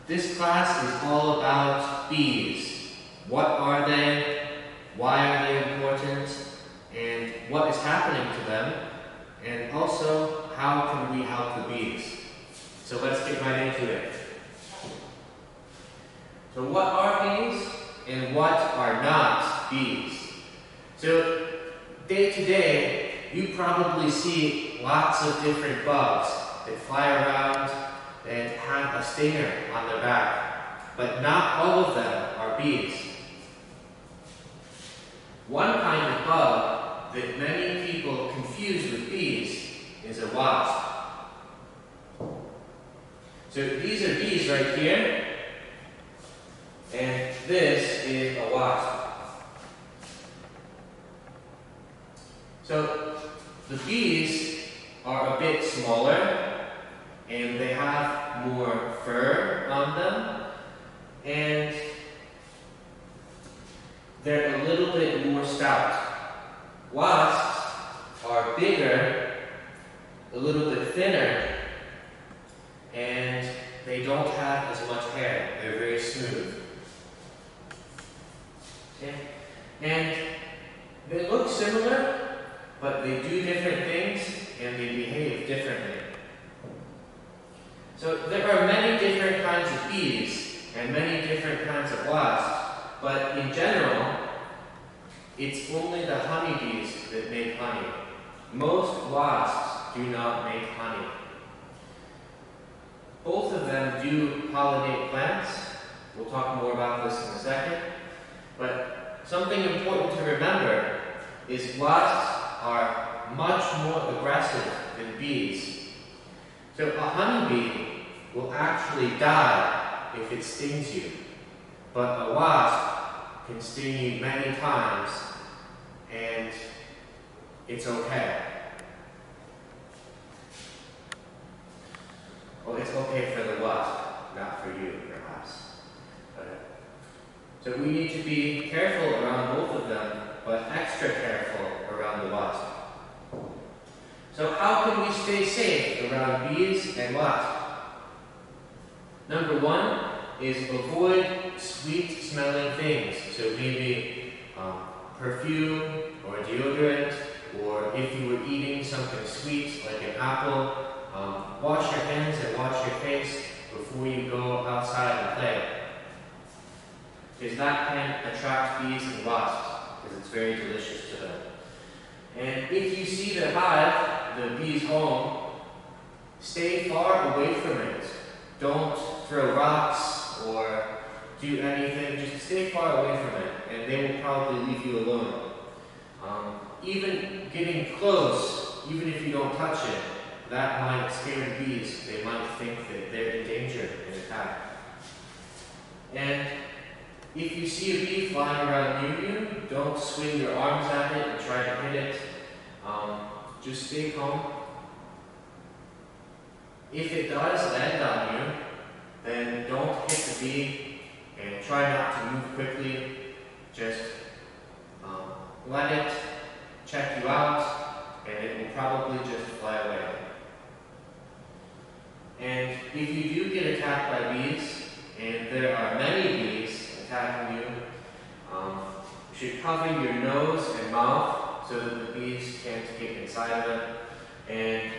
This class is all about bees. What are they? Why are they important? And what is happening to them? And also, how can we help the bees? So let's get right into it. So what are bees and what are not bees? So day to day, you probably see lots of different bugs that fly around and have a stinger on their back, but not all of them are bees. One kind of bug that many people confuse with bees is a wasp. So these are bees right here, and this is a wasp. So the bees are a bit smaller, and they have more fur on them, and they're a little bit more stout. Wasps are bigger, a little bit thinner, and they don't have as much hair. They're very smooth. Okay? And they look similar, but they do different things, and they behave differently. So there are many different kinds of bees and many different kinds of wasps, but in general, it's only the honeybees that make honey. Most wasps do not make honey. Both of them do pollinate plants. We'll talk more about this in a second. But something important to remember is wasps are much more aggressive than bees. So a honeybee will actually die if it stings you, but a wasp can sting you many times and it's okay. Well, it's okay for the wasp, not for you, perhaps. So we need to be careful around both of them, but extra careful around the wasp. So how can we stay safe around bees and wasps? Number one is avoid sweet-smelling things. So maybe perfume or deodorant, or if you were eating something sweet like an apple, wash your hands and wash your face before you go outside and play. Because that can attract bees and wasps, because it's very delicious to them. And if you see the hive, the bee's home, stay far away from it. Don't throw rocks or do anything, just stay far away from it, and they will probably leave you alone. Even getting close, even if you don't touch it, that might scare the bees. They might think that they're in danger and attack. And if you see a bee flying around near you, don't swing your arms at it and try to hit it. Just stay calm. If it does land on you, then don't hit the bee and try not to move quickly. Just let it check you out, and it will probably just fly away. And if you do get attacked by bees, and there are many bees attacking you, you should cover your nose and mouth so that the bees can't get inside of it, and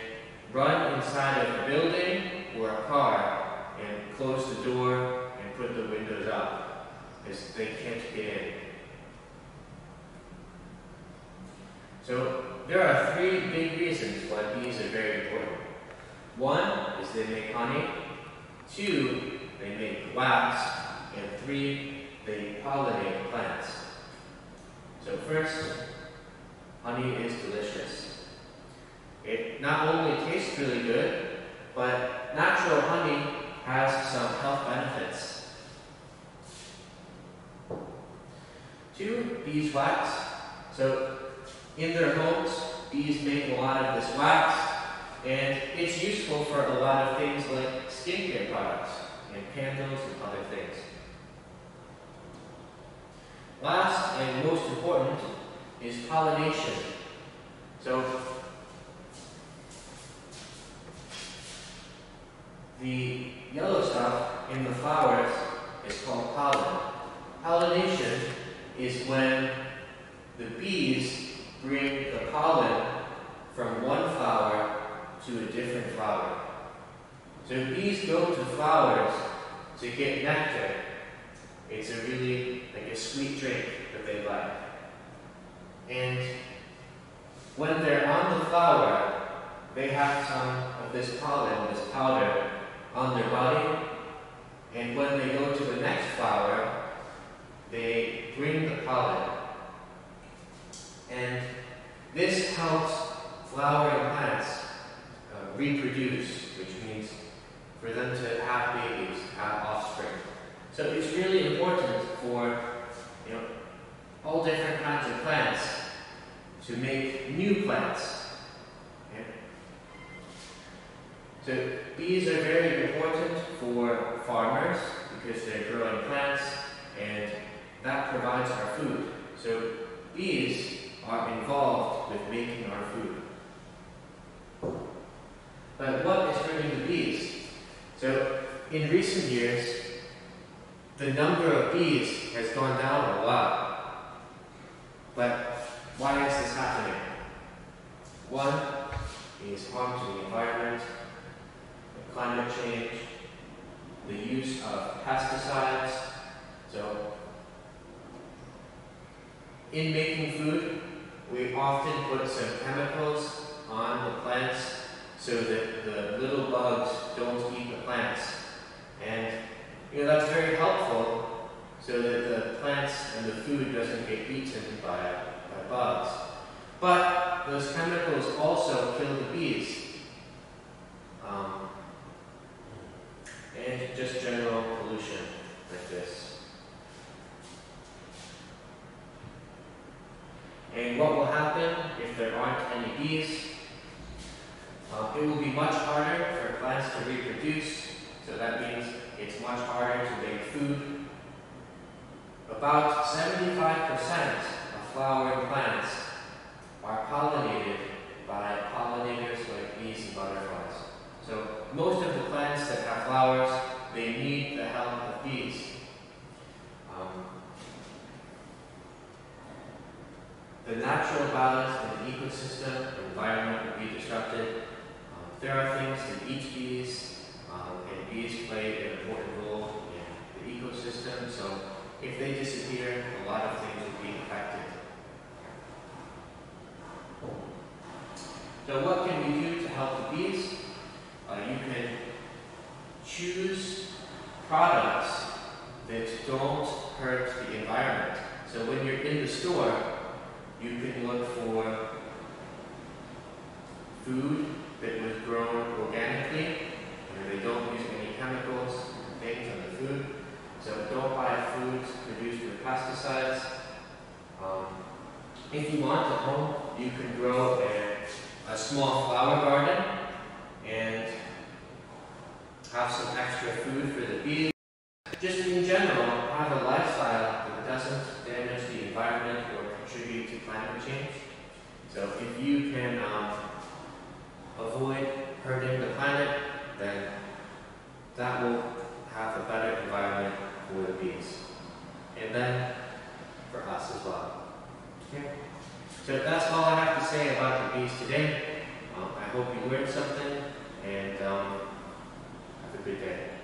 run inside of a building or a car and close the door and put the windows up, because they can't get in. So there are three big reasons why bees are very important. One is they make honey, two, they make wax, and three, they pollinate plants. So first, honey is delicious. It not only tastes really good, but natural honey has some health benefits. Two, bees wax. So in their homes, bees make a lot of this wax, and it's useful for a lot of things like skincare products and candles and other things. Last and most important is pollination. So the yellow stuff in the flowers is called pollen. Pollination is when the bees bring the pollen from one flower to a different flower. So bees go to flowers to get nectar. It's a really like a sweet drink that they like. And when they're on the flower, they have some of this pollen, this powder, on their body. And when they go to the next flower, they bring the pollen. And this helps flowering plants reproduce, which means for them to have babies, have offspring. So it's really important for all different kinds of plants to make new plants. Okay? So bees are very important for farmers because they're growing plants and that provides our food. So bees are involved with making our food. But what is hurting the bees? So in recent years, the number of bees has gone down a lot. But why is this happening? One is harm to the environment, climate change, the use of pesticides. So in making food, we often put some chemicals on the plants so that the little bugs don't eat the plants. And that's very helpful so that the plants and the food doesn't get eaten by bugs. But those chemicals also kill the bees. And just general pollution like this. And what will happen if there aren't any bees? It will be much harder for plants to reproduce, so that means it's much harder to make food. About 75% of flowering plants are pollinated by pollinators like bees and butterflies. So most of the plants that have flowers, they need the help of bees. The natural balance in the ecosystem or environment will be disrupted. There are things that eat bees, and bees play an important role in the ecosystem. So if they disappear, a lot of things will be affected. So what can we do to help the bees? You can choose products that don't hurt the environment. So when you're in the store, you can look for food that was grown organically, where they don't use any chemicals and things on the food. So don't buy foods produced with pesticides. If you want at home, you can grow a small flower garden and have some extra food for the bees. Just in general, have a lifestyle that doesn't damage the environment or contribute to climate change. So if you can avoid hurting the planet, then that will have a better environment for the bees. And then for us as well. Okay? So that's all I have to say about the bees today. I hope you learned something, and have a good day.